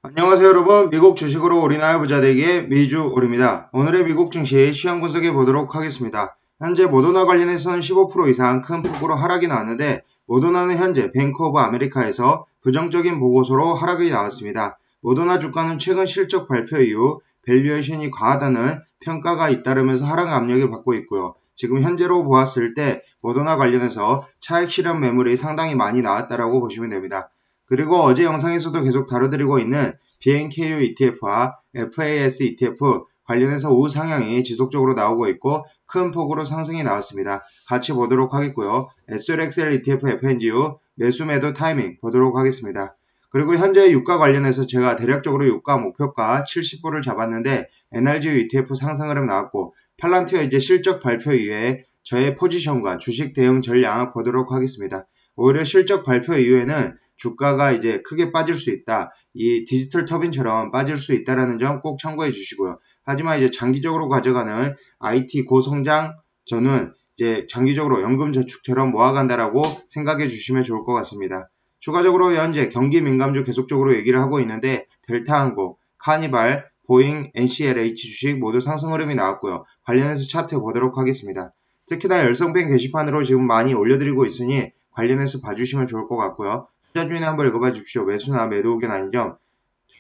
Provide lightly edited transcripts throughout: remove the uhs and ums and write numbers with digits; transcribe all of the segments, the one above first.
안녕하세요 여러분, 미국 주식으로 올인하여 부자 되기의 미주올입니다. 오늘의 미국 증시 시황 분석해 보도록 하겠습니다. 현재 모더나 관련해서는 15% 이상 큰 폭으로 하락이 나왔는데, 모더나는 현재 뱅크 오브 아메리카에서 부정적인 보고서로 하락이 나왔습니다. 모더나 주가는 최근 실적 발표 이후 밸류에이션이 과하다는 평가가 잇따르면서 하락 압력을 받고 있고요. 지금 현재로 보았을 때 모더나 관련해서 차익 실현 매물이 상당히 많이 나왔다라고 보시면 됩니다. 그리고 어제 영상에서도 계속 다뤄드리고 있는 BNKU ETF와 FAS ETF 관련해서 우상향이 지속적으로 나오고 있고 큰 폭으로 상승이 나왔습니다. 같이 보도록 하겠고요. SLXL ETF FNGU 매수 매도 타이밍 보도록 하겠습니다. 그리고 현재 유가 관련해서 제가 대략적으로 유가 목표가 70불을 잡았는데 NRGU ETF 상승 흐름 나왔고, 팔란티어 이제 실적 발표 이후에 저의 포지션과 주식 대응 전략 보도록 하겠습니다. 오히려 실적 발표 이후에는 주가가 이제 크게 빠질 수 있다. 이 디지털 터빈처럼 빠질 수 있다라는 점 꼭 참고해 주시고요. 하지만 이제 장기적으로 가져가는 IT 고성장, 저는 이제 장기적으로 연금저축처럼 모아간다라고 생각해 주시면 좋을 것 같습니다. 추가적으로 현재 경기 민감주 계속적으로 얘기를 하고 있는데, 델타항공, 카니발, 보잉, NCLH 주식 모두 상승 흐름이 나왔고요. 관련해서 차트 보도록 하겠습니다. 특히나 열성팬 게시판으로 지금 많이 올려드리고 있으니 관련해서 봐주시면 좋을 것 같고요. 투자주의는 한번 읽어봐 주십시오. 매수나 매도 의견 아닌 점,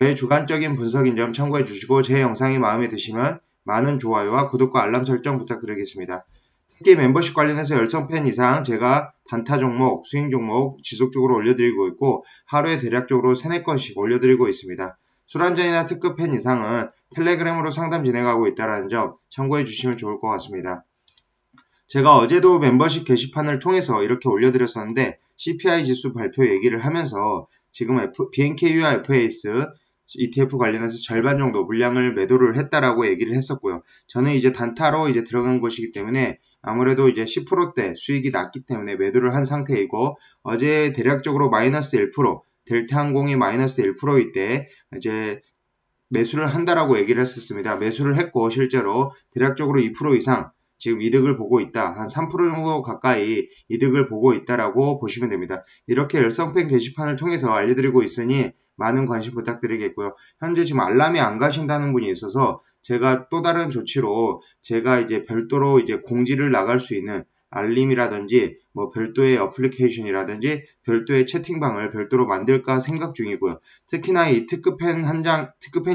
제 주관적인 분석인 점 참고해 주시고, 제 영상이 마음에 드시면 많은 좋아요와 구독과 알람 설정 부탁드리겠습니다. 특히 멤버십 관련해서 열성팬 이상 제가 단타 종목, 스윙 종목 지속적으로 올려드리고 있고, 하루에 대략적으로 3, 4건씩 올려드리고 있습니다. 술 한잔이나 특급 팬 이상은 텔레그램으로 상담 진행하고 있다는 점 참고해 주시면 좋을 것 같습니다. 제가 어제도 멤버십 게시판을 통해서 이렇게 올려드렸었는데, CPI 지수 발표 얘기를 하면서 지금 BNKU와 FAS ETF 관련해서 절반 정도 물량을 매도를 했다라고 얘기를 했었고요. 저는 이제 단타로 이제 들어간 것이기 때문에 아무래도 이제 10%대 수익이 났기 때문에 매도를 한 상태이고, 어제 대략적으로 마이너스 1%, 델타항공이 마이너스 1%일 때 이제 매수를 한다라고 얘기를 했었습니다. 매수를 했고 실제로 대략적으로 2% 이상 지금 이득을 보고 있다. 한 3% 정도 가까이 이득을 보고 있다라고 보시면 됩니다. 이렇게 열성팬 게시판을 통해서 알려드리고 있으니 많은 관심 부탁드리겠고요. 현재 지금 알람이 안 가신다는 분이 있어서 제가 또 다른 조치로 제가 이제 별도로 이제 공지를 나갈 수 있는 알림이라든지 뭐 별도의 어플리케이션이라든지 별도의 채팅방을 별도로 만들까 생각 중이고요. 특히나 이 특급팬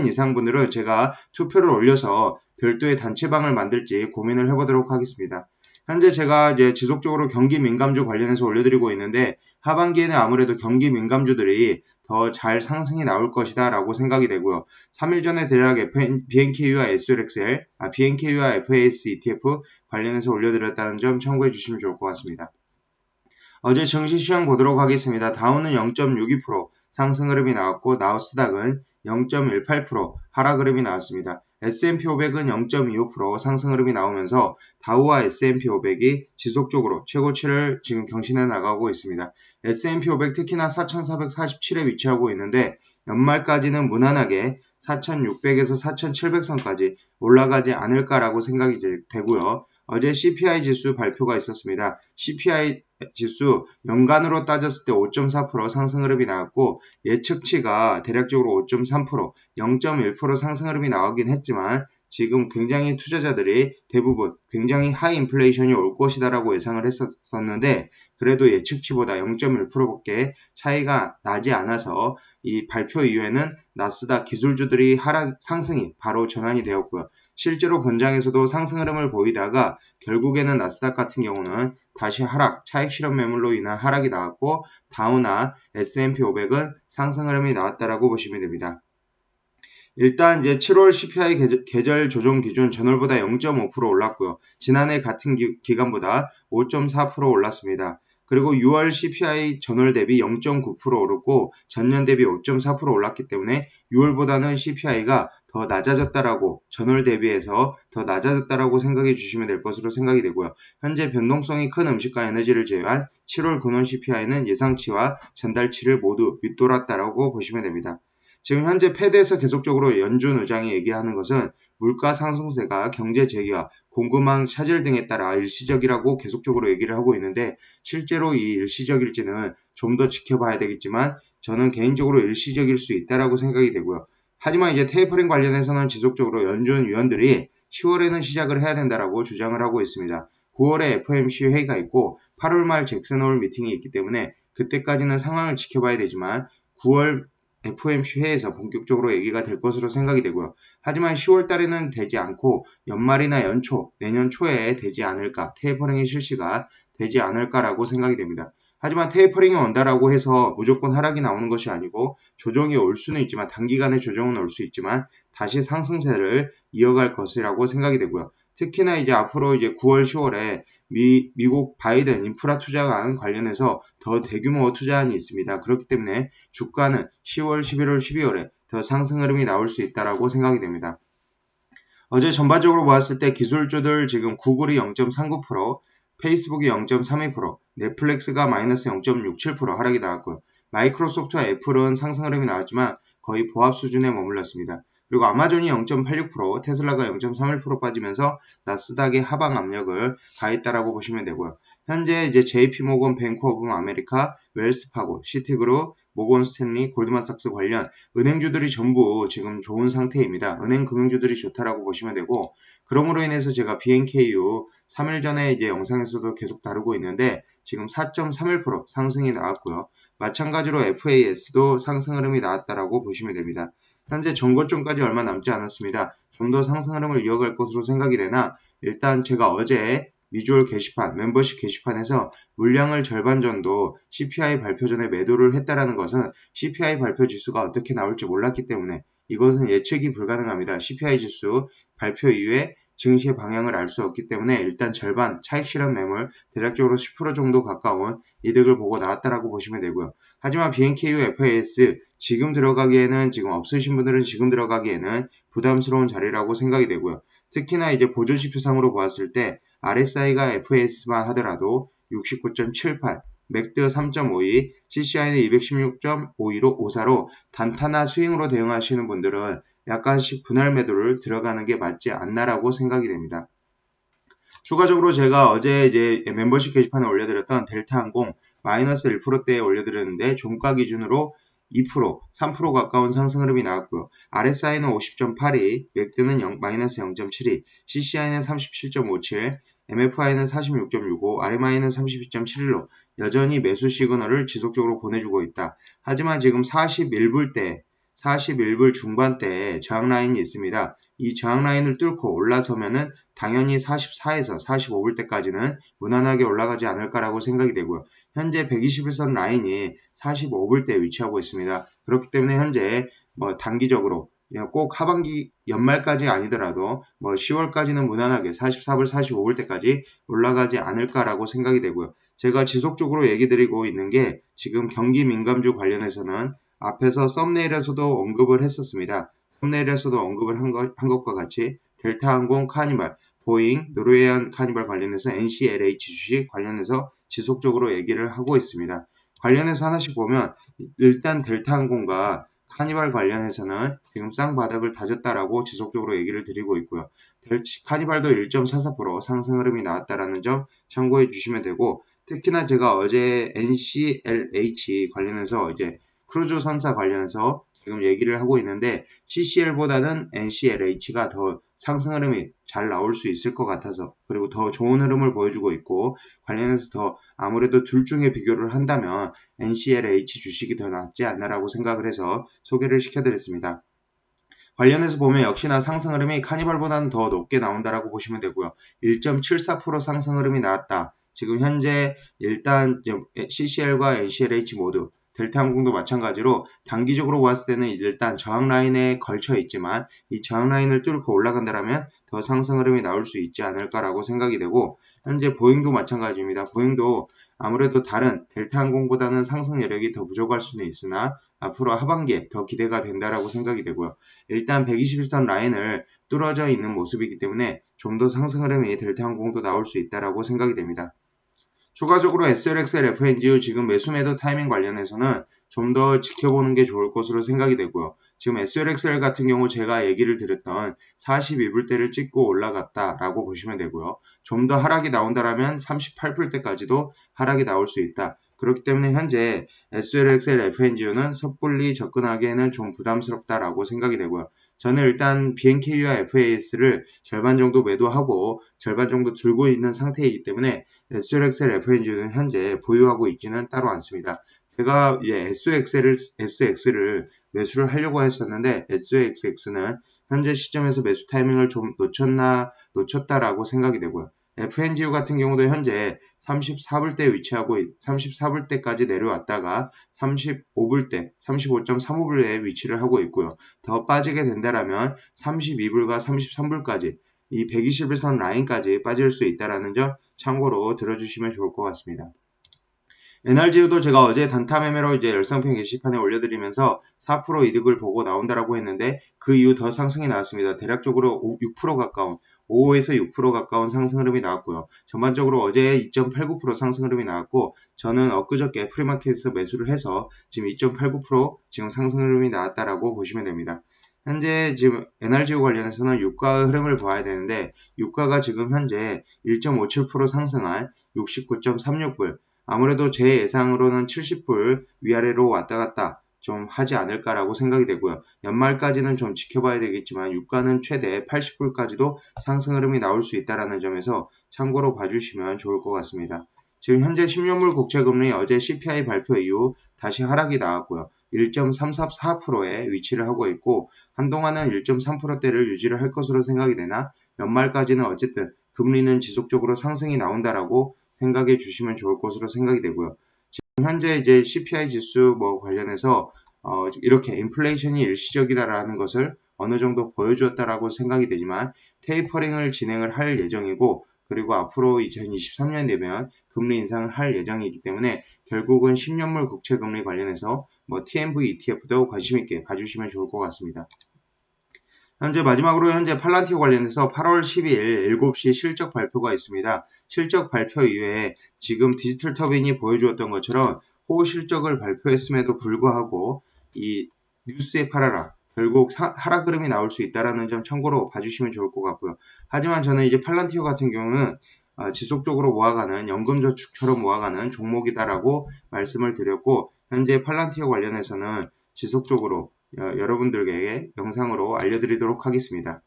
이상 분들은 제가 투표를 올려서 별도의 단체방을 만들지 고민을 해보도록 하겠습니다. 현재 제가 이제 지속적으로 경기 민감주 관련해서 올려드리고 있는데, 하반기에는 아무래도 경기 민감주들이 더 잘 상승이 나올 것이다 라고 생각이 되고요. 3일 전에 대략 BNKU와 SLXL, BNKU와 FAS ETF 관련해서 올려드렸다는 점 참고해 주시면 좋을 것 같습니다. 어제 증시 시황 보도록 하겠습니다. 다우는 0.62% 상승 흐름이 나왔고, 나스닥은 0.18% 하락 흐름이 나왔습니다. S&P 500은 0.25% 상승 흐름이 나오면서 다우와 S&P 500이 지속적으로 최고치를 지금 경신해 나가고 있습니다. S&P 500 특히나 4,447에 위치하고 있는데, 연말까지는 무난하게 4,600에서 4,700선까지 올라가지 않을까라고 생각이 되고요. 어제 CPI 지수 발표가 있었습니다. CPI 지수 연간으로 따졌을 때 5.4% 상승 흐름이 나왔고, 예측치가 대략적으로 5.3%, 0.1% 상승 흐름이 나오긴 했지만 지금 굉장히 투자자들이 대부분 굉장히 하이 인플레이션이 올 것이다라고 예상을 했었는데, 그래도 예측치보다 0.1%밖에 차이가 나지 않아서 이 발표 이후에는 나스닥 기술주들이 상승이 바로 전환이 되었고요. 실제로 본장에서도 상승 흐름을 보이다가 결국에는 나스닥 같은 경우는 다시 하락, 차익 실현 매물로 인한 하락이 나왔고, 다우나 S&P 500은 상승 흐름이 나왔다라고 보시면 됩니다. 일단 이제 7월 CPI 계절 조정 기준 전월보다 0.5% 올랐고요. 지난해 같은 기간보다 5.4% 올랐습니다. 그리고 6월 CPI 전월 대비 0.9% 오르고 전년 대비 5.4% 올랐기 때문에 6월보다는 CPI가 더 낮아졌다라고, 전월 대비해서 더 낮아졌다라고 생각해 주시면 될 것으로 생각이 되고요. 현재 변동성이 큰 음식과 에너지를 제외한 7월 근원 CPI는 예상치와 전달치를 모두 윗돌았다라고 보시면 됩니다. 지금 현재 패드에서 계속적으로 연준 의장이 얘기하는 것은 물가 상승세가 경제 재기와 공급망 차질 등에 따라 일시적이라고 계속적으로 얘기를 하고 있는데, 실제로 이 일시적일지는 좀 더 지켜봐야 되겠지만 저는 개인적으로 일시적일 수 있다라고 생각이 되고요. 하지만 이제 테이퍼링 관련해서는 지속적으로 연준 위원들이 10월에는 시작을 해야 된다라고 주장을 하고 있습니다. 9월에 FOMC 회의가 있고 8월 말 잭슨 홀 미팅이 있기 때문에 그때까지는 상황을 지켜봐야 되지만 9월 FOMC 회의에서 본격적으로 얘기가 될 것으로 생각이 되고요. 하지만 10월 달에는 되지 않고 연말이나 연초, 내년 초에 되지 않을까, 테이퍼링의 실시가 되지 않을까라고 생각이 됩니다. 하지만 테이퍼링이 온다라고 해서 무조건 하락이 나오는 것이 아니고 조정이 올 수는 있지만 단기간에 조정은 올 수 있지만 다시 상승세를 이어갈 것이라고 생각이 되고요. 특히나 이제 앞으로 이제 9월, 10월에 미국 바이든 인프라 투자안 관련해서 더 대규모 투자안이 있습니다. 그렇기 때문에 주가는 10월, 11월, 12월에 더 상승 흐름이 나올 수 있다라고 생각이 됩니다. 어제 전반적으로 보았을 때 기술주들 지금 구글이 0.39%, 페이스북이 0.32%, 넷플릭스가 마이너스 0.67% 하락이 나왔고요. 마이크로소프트와 애플은 상승 흐름이 나왔지만 거의 보합 수준에 머물렀습니다. 그리고 아마존이 0.86%, 테슬라가 0.31% 빠지면서 나스닥의 하방 압력을 가했다라고 보시면 되고요. 현재 이제 JP모건, 뱅크 오브 아메리카, 웰스파고, 시티그룹, 모건 스탠리, 골드만삭스 관련 은행주들이 전부 지금 좋은 상태입니다. 은행 금융주들이 좋다라고 보시면 되고, 그러므로 인해서 제가 BNKU 3일 전에 이제 영상에서도 계속 다루고 있는데 지금 4.31% 상승이 나왔고요. 마찬가지로 FAS도 상승 흐름이 나왔다라고 보시면 됩니다. 현재 전고점까지 얼마 남지 않았습니다. 좀 더 상승 흐름을 이어갈 것으로 생각이 되나 일단 제가 어제 미주얼 게시판, 멤버십 게시판에서 물량을 절반 정도 CPI 발표 전에 매도를 했다라는 것은 CPI 발표 지수가 어떻게 나올지 몰랐기 때문에 이것은 예측이 불가능합니다. CPI 지수 발표 이후에 증시의 방향을 알 수 없기 때문에 일단 절반 차익 실현 매물 대략적으로 10% 정도 가까운 이득을 보고 나왔다라고 보시면 되고요. 하지만 BNKU FAS 지금 들어가기에는 지금 없으신 분들은 지금 들어가기에는 부담스러운 자리라고 생각이 되고요. 특히나 이제 보조지표상으로 보았을 때 RSI가 FAS만 하더라도 69.78, 맥드 3.52, CCI는 216.52로 54로 단타나 스윙으로 대응하시는 분들은 약간씩 분할 매도를 들어가는 게 맞지 않나라고 생각이 됩니다. 추가적으로 제가 어제 이제 멤버십 게시판에 올려드렸던 델타항공 마이너스 1%대에 올려드렸는데 종가 기준으로 2%, 3% 가까운 상승 흐름이 나왔고요. RSI는 50.82, 맥드는 마이너스 0.72, CCI는 37.57, MFI는 46.65, RMI는 32.71로 여전히 매수 시그널을 지속적으로 보내주고 있다. 하지만 지금 41불 중반대에 저항 라인이 있습니다. 이 저항 라인을 뚫고 올라서면은 당연히 44에서 45불대까지는 무난하게 올라가지 않을까라고 생각이 되고요. 현재 121선 라인이 45불대에 위치하고 있습니다. 그렇기 때문에 현재 단기적으로 꼭 하반기 연말까지 아니더라도 10월까지는 무난하게 44불, 45불대까지 올라가지 않을까라고 생각이 되고요. 제가 지속적으로 얘기 드리고 있는 게 지금 경기 민감주 관련해서는 앞에서 썸네일에서도 언급을 했었습니다. 썸네일에서도 언급을 한 것과 같이 델타항공, 카니발, 보잉, 노르웨이안 카니발 관련해서 NCLH 주식 관련해서 지속적으로 얘기를 하고 있습니다. 관련해서 하나씩 보면 일단 델타항공과 카니발 관련해서는 지금 쌍바닥을 다졌다라고 지속적으로 얘기를 드리고 있고요. 카니발도 1.44% 상승 흐름이 나왔다라는 점 참고해 주시면 되고 특히나 제가 어제 NCLH 관련해서 이제 크루즈 선사 관련해서 지금 얘기를 하고 있는데 CCL보다는 NCLH가 더 상승 흐름이 잘 나올 수 있을 것 같아서 그리고 더 좋은 흐름을 보여주고 있고 관련해서 더 아무래도 둘 중에 비교를 한다면 NCLH 주식이 더 낫지 않나라고 생각을 해서 소개를 시켜드렸습니다. 관련해서 보면 역시나 상승 흐름이 카니발보다는 더 높게 나온다라고 보시면 되고요. 1.74% 상승 흐름이 나왔다. 지금 현재 일단 CCL과 NCLH 모두 델타항공도 마찬가지로 단기적으로 보았을 때는 일단 저항 라인에 걸쳐 있지만 이 저항 라인을 뚫고 올라간다면 더 상승 흐름이 나올 수 있지 않을까라고 생각이 되고 현재 보잉도 마찬가지입니다. 보잉도 아무래도 다른 델타항공보다는 상승 여력이 더 부족할 수는 있으나 앞으로 하반기에 더 기대가 된다라고 생각이 되고요. 일단 121선 라인을 뚫어져 있는 모습이기 때문에 좀 더 상승 흐름이 델타항공도 나올 수 있다라고 생각이 됩니다. 추가적으로 SLXL, FNGU 지금 매수 매도 타이밍 관련해서는 좀 더 지켜보는 게 좋을 것으로 생각이 되고요. 지금 SLXL 같은 경우 제가 얘기를 드렸던 42불대를 찍고 올라갔다라고 보시면 되고요. 좀 더 하락이 나온다라면 38불대까지도 하락이 나올 수 있다. 그렇기 때문에 현재 SLXL FNGU는 섣불리 접근하기에는 좀 부담스럽다라고 생각이 되고요. 저는 일단 BNKU와 FAS를 절반 정도 매도하고 절반 정도 들고 있는 상태이기 때문에 SLXL FNGU는 현재 보유하고 있지는 따로 않습니다. 제가 이제 SX를 매수를 하려고 했었는데 SXX는 현재 시점에서 매수 타이밍을 좀 놓쳤다라고 생각이 되고요. FNGU 같은 경우도 현재 34불대 위치하고 34불대까지 내려왔다가 35불대, 35.35불에 위치를 하고 있고요. 더 빠지게 된다라면 32불과 33불까지 이 120일선 라인까지 빠질 수 있다는 점 참고로 들어주시면 좋을 것 같습니다. NRGU도 제가 어제 단타 매매로 이제 열성평 게시판에 올려드리면서 4% 이득을 보고 나온다라고 했는데 그 이후 더 상승이 나왔습니다. 대략적으로 6% 가까운 5에서 6% 가까운 상승 흐름이 나왔고요. 전반적으로 어제 2.89% 상승 흐름이 나왔고 저는 엊그저께 프리마켓에서 매수를 해서 지금 2.89% 지금 상승 흐름이 나왔다라고 보시면 됩니다. 현재 지금 NRGU 관련해서는 유가 흐름을 봐야 되는데 유가가 지금 현재 1.57% 상승한 69.36불 아무래도 제 예상으로는 70불 위아래로 왔다 갔다 좀 하지 않을까라고 생각이 되고요. 연말까지는 좀 지켜봐야 되겠지만 유가는 최대 80불까지도 상승 흐름이 나올 수 있다는 점에서 참고로 봐주시면 좋을 것 같습니다. 지금 현재 10년물 국채금리 어제 CPI 발표 이후 다시 하락이 나왔고요. 1.344%에 위치를 하고 있고 한동안은 1.3%대를 유지를 할 것으로 생각이 되나 연말까지는 어쨌든 금리는 지속적으로 상승이 나온다라고 생각해 주시면 좋을 것으로 생각이 되고요. 지금 현재 이제 CPI 지수 관련해서 이렇게 인플레이션이 일시적이다라는 것을 어느 정도 보여주었다라고 생각이 되지만 테이퍼링을 진행을 할 예정이고 그리고 앞으로 2023년 되면 금리 인상을 할 예정이기 때문에 결국은 10년물 국채 금리 관련해서 TMV ETF도 관심 있게 봐주시면 좋을 것 같습니다. 마지막으로 현재 팔란티오 관련해서 8월 10일 7시 실적 발표가 있습니다. 실적 발표 이외에 지금 디지털 터빈이 보여주었던 것처럼 호우 실적을 발표했음에도 불구하고 이 뉴스에 팔아라. 결국 하락 흐름이 나올 수 있다는 점 참고로 봐주시면 좋을 것 같고요. 하지만 저는 이제 팔란티오 같은 경우는 지속적으로 모아가는 연금저축처럼 모아가는 종목이다라고 말씀을 드렸고 현재 팔란티오 관련해서는 지속적으로 여러분들에게 영상으로 알려드리도록 하겠습니다.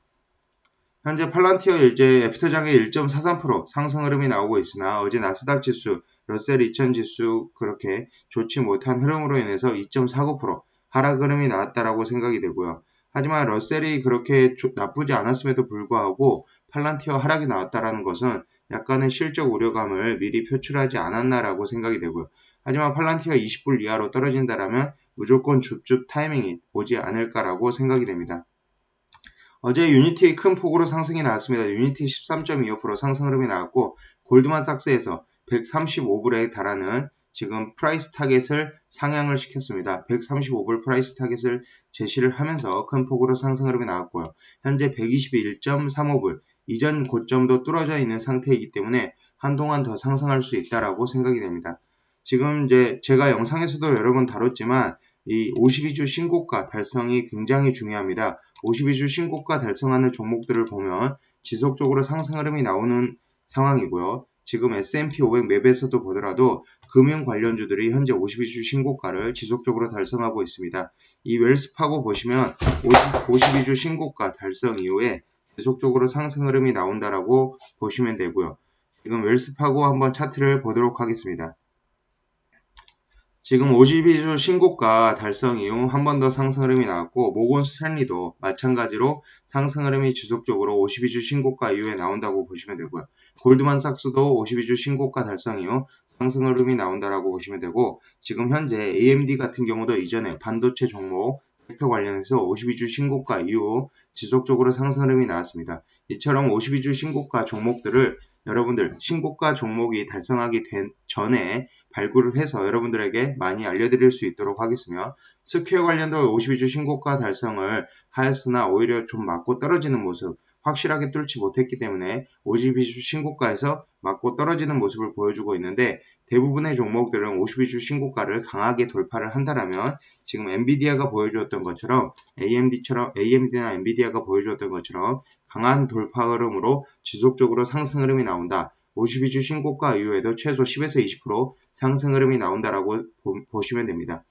현재 팔란티어 이제 애프터장에 1.43% 상승 흐름이 나오고 있으나 어제 나스닥 지수, 러셀 2000 지수 그렇게 좋지 못한 흐름으로 인해서 2.49% 하락 흐름이 나왔다라고 생각이 되고요. 하지만 러셀이 그렇게 나쁘지 않았음에도 불구하고 팔란티어 하락이 나왔다라는 것은 약간의 실적 우려감을 미리 표출하지 않았나라고 생각이 되고요. 하지만 팔란티어 20불 이하로 떨어진다라면 무조건 줍줍 타이밍이 오지 않을까라고 생각이 됩니다. 어제 유니티 큰 폭으로 상승이 나왔습니다. 유니티 13.25% 상승 흐름이 나왔고 골드만삭스에서 135불에 달하는 지금 프라이스 타겟을 상향을 시켰습니다. 135불 프라이스 타겟을 제시를 하면서 큰 폭으로 상승 흐름이 나왔고요. 현재 121.35불 이전 고점도 뚫어져 있는 상태이기 때문에 한동안 더 상승할 수 있다라고 생각이 됩니다. 지금 이제 제가 영상에서도 여러 번 다뤘지만 이 52주 신고가 달성이 굉장히 중요합니다. 52주 신고가 달성하는 종목들을 보면 지속적으로 상승 흐름이 나오는 상황이고요. 지금 S&P 500 맵에서도 보더라도 금융 관련주들이 현재 52주 신고가를 지속적으로 달성하고 있습니다. 이 웰스파고 보시면 52주 신고가 달성 이후에 지속적으로 상승 흐름이 나온다라고 보시면 되고요. 지금 웰스파고 한번 차트를 보도록 하겠습니다. 지금 52주 신고가 달성 이후 한 번 더 상승 흐름이 나왔고 모건 스탠리도 마찬가지로 상승 흐름이 지속적으로 52주 신고가 이후에 나온다고 보시면 되고요. 골드만삭스도 52주 신고가 달성 이후 상승 흐름이 나온다라고 보시면 되고 지금 현재 AMD 같은 경우도 이전에 반도체 종목 섹터 관련해서 52주 신고가 이후 지속적으로 상승 흐름이 나왔습니다. 이처럼 52주 신고가 종목들을 여러분들 신고가 종목이 달성하기 전에 발굴을 해서 여러분들에게 많이 알려드릴 수 있도록 하겠으며 스퀘어 관련도 52주 신고가 달성을 하였으나 오히려 좀 맞고 떨어지는 모습 확실하게 뚫지 못했기 때문에 52주 신고가에서 맞고 떨어지는 모습을 보여주고 있는데 대부분의 종목들은 52주 신고가를 강하게 돌파를 한다라면 지금 엔비디아가 보여주었던 것처럼 AMD나 엔비디아가 보여주었던 것처럼 강한 돌파 흐름으로 지속적으로 상승 흐름이 나온다. 52주 신고가 이후에도 최소 10에서 20% 상승 흐름이 나온다라고 보시면 됩니다.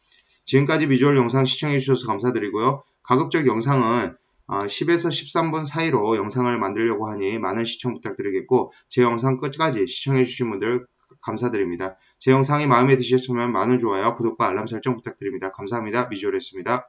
지금까지 비주얼 영상 시청해주셔서 감사드리고요. 가급적 영상은 10에서 13분 사이로 영상을 만들려고 하니 많은 시청 부탁드리겠고 제 영상 끝까지 시청해주신 분들 감사드립니다. 제 영상이 마음에 드셨으면 많은 좋아요, 구독과 알람 설정 부탁드립니다. 감사합니다. 미주얼이었습니다.